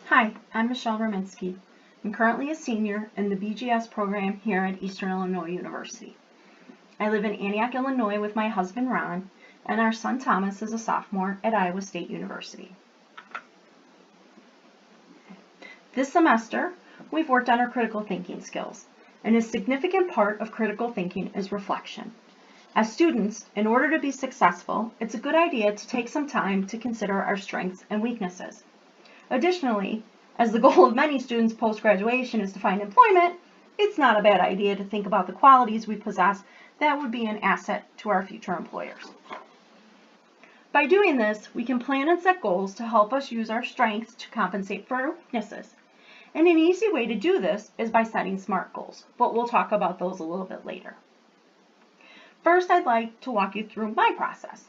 Hi, I'm Michelle Ruminski. I'm currently a senior in the BGS program here at Eastern Illinois University. I live in Antioch, Illinois with my husband Ron, and our son Thomas is a sophomore at Iowa State University. This semester, we've worked on our critical thinking skills, and a significant part of critical thinking is reflection. As students, in order to be successful, it's a good idea to take some time to consider our strengths and weaknesses. Additionally, as the goal of many students post-graduation is to find employment, it's not a bad idea to think about the qualities we possess that would be an asset to our future employers. By doing this, we can plan and set goals to help us use our strengths to compensate for our weaknesses. And an easy way to do this is by setting SMART goals, but we'll talk about those a little bit later. First, I'd like to walk you through my process.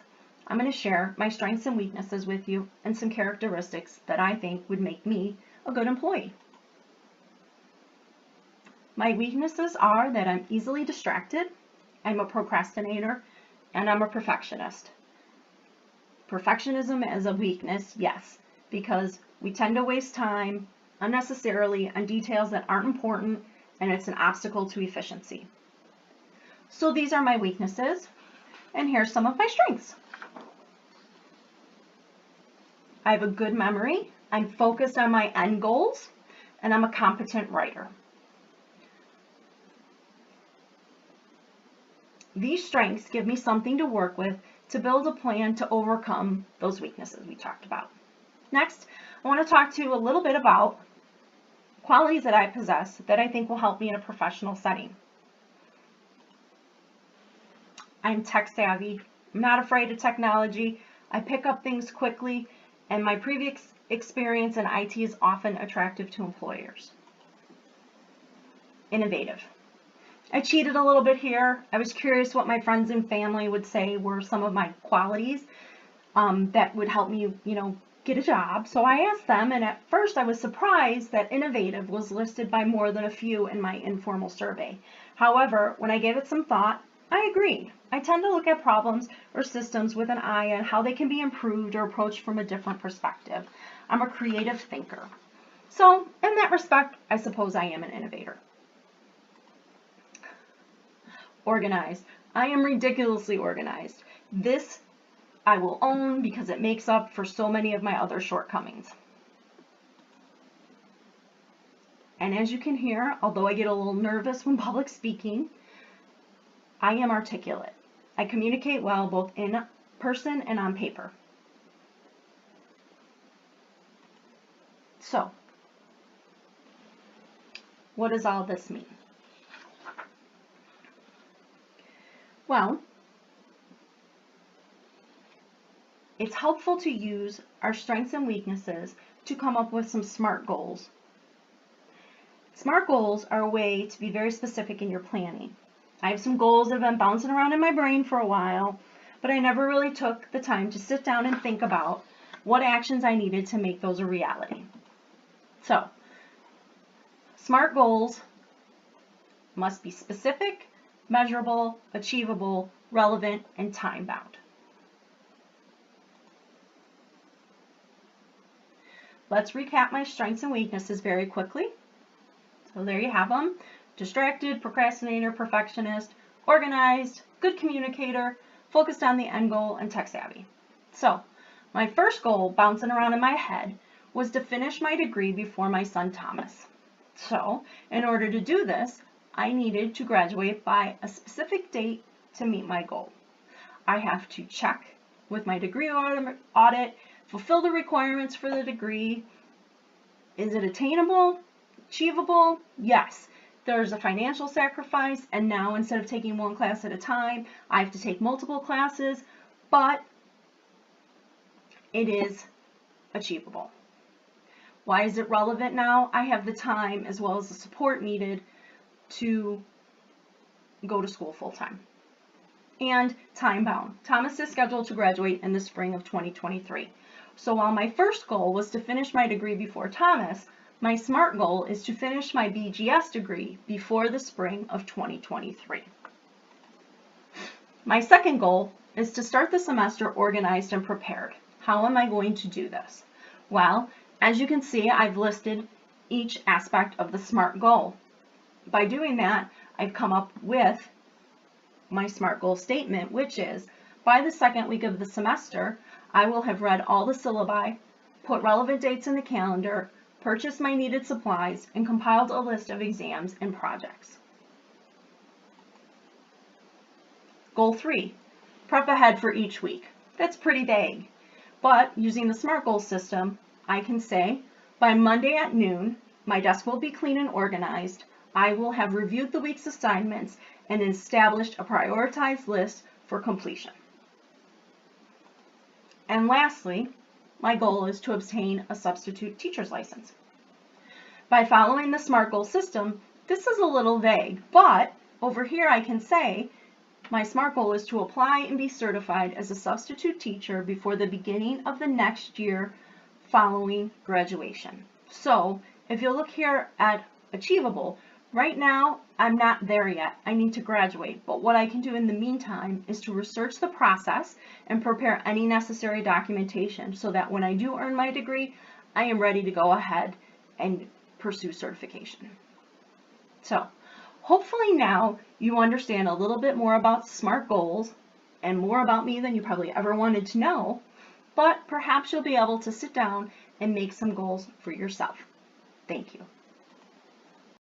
I'm going to share my strengths and weaknesses with you and some characteristics that I think would make me a good employee. My weaknesses are that I'm easily distracted, I'm a procrastinator, and I'm a perfectionist. Perfectionism is a weakness, yes, because we tend to waste time unnecessarily on details that aren't important, and it's an obstacle to efficiency. So these are my weaknesses, and here's some of my strengths. I have a good memory, I'm focused on my end goals, and I'm a competent writer. These strengths give me something to work with to build a plan to overcome those weaknesses we talked about. Next, I want to talk to you a little bit about qualities that I possess that I think will help me in a professional setting. I'm tech savvy, I'm not afraid of technology, I pick up things quickly, and my previous experience in IT is often attractive to employers. Innovative. I cheated a little bit here. I was curious what my friends and family would say were some of my qualities that would help me, get a job. So I asked them, and at first I was surprised that innovative was listed by more than a few in my informal survey. However, when I gave it some thought, I agreed. I tend to look at problems or systems with an eye on how they can be improved or approached from a different perspective. I'm a creative thinker. So, in that respect, I suppose I am an innovator. Organized. I am ridiculously organized. This I will own because it makes up for so many of my other shortcomings. And as you can hear, although I get a little nervous when public speaking, I am articulate. I communicate well both in person and on paper. So, what does all this mean? Well, it's helpful to use our strengths and weaknesses to come up with some SMART goals. SMART goals are a way to be very specific in your planning. I have some goals that have been bouncing around in my brain for a while, but I never really took the time to sit down and think about what actions I needed to make those a reality. So, SMART goals must be specific, measurable, achievable, relevant, and time-bound. Let's recap my strengths and weaknesses very quickly. So there you have them. Distracted, procrastinator, perfectionist, organized, good communicator, focused on the end goal, and tech savvy. So, my first goal bouncing around in my head was to finish my degree before my son Thomas. So, in order to do this, I needed to graduate by a specific date to meet my goal. I have to check with my degree audit, fulfill the requirements for the degree. Is it attainable? Achievable? Yes. There's a financial sacrifice, and now instead of taking one class at a time, I have to take multiple classes, but it is achievable. Why is it relevant now? I have the time as well as the support needed to go to school full-time. And time-bound. Thomas is scheduled to graduate in the spring of 2023. So while my first goal was to finish my degree before Thomas, my SMART goal is to finish my BGS degree before the spring of 2023. My second goal is to start the semester organized and prepared. How am I going to do this? Well, As you can see, I've listed each aspect of the SMART goal. By doing that, I've come up with my SMART goal statement, which is, by the second week of the semester, I will have read all the syllabi, put relevant dates in the calendar, purchased my needed supplies, and compiled a list of exams and projects. Goal 3, prep ahead for each week. That's pretty vague, but using the SMART goal system, I can say, by Monday at noon, my desk will be clean and organized. I will have reviewed the week's assignments and established a prioritized list for completion. And lastly, my goal is to obtain a substitute teacher's license. By following the SMART goal system, this is a little vague, but over here I can say my SMART goal is to apply and be certified as a substitute teacher before the beginning of the next year following graduation. So if you look here at achievable, right now I'm not there yet. I need to graduate, but what I can do in the meantime is to research the process and prepare any necessary documentation so that when I do earn my degree, I am ready to go ahead and pursue certification. So hopefully now you understand a little bit more about SMART goals and more about me than you probably ever wanted to know, but perhaps you'll be able to sit down and make some goals for yourself. Thank you.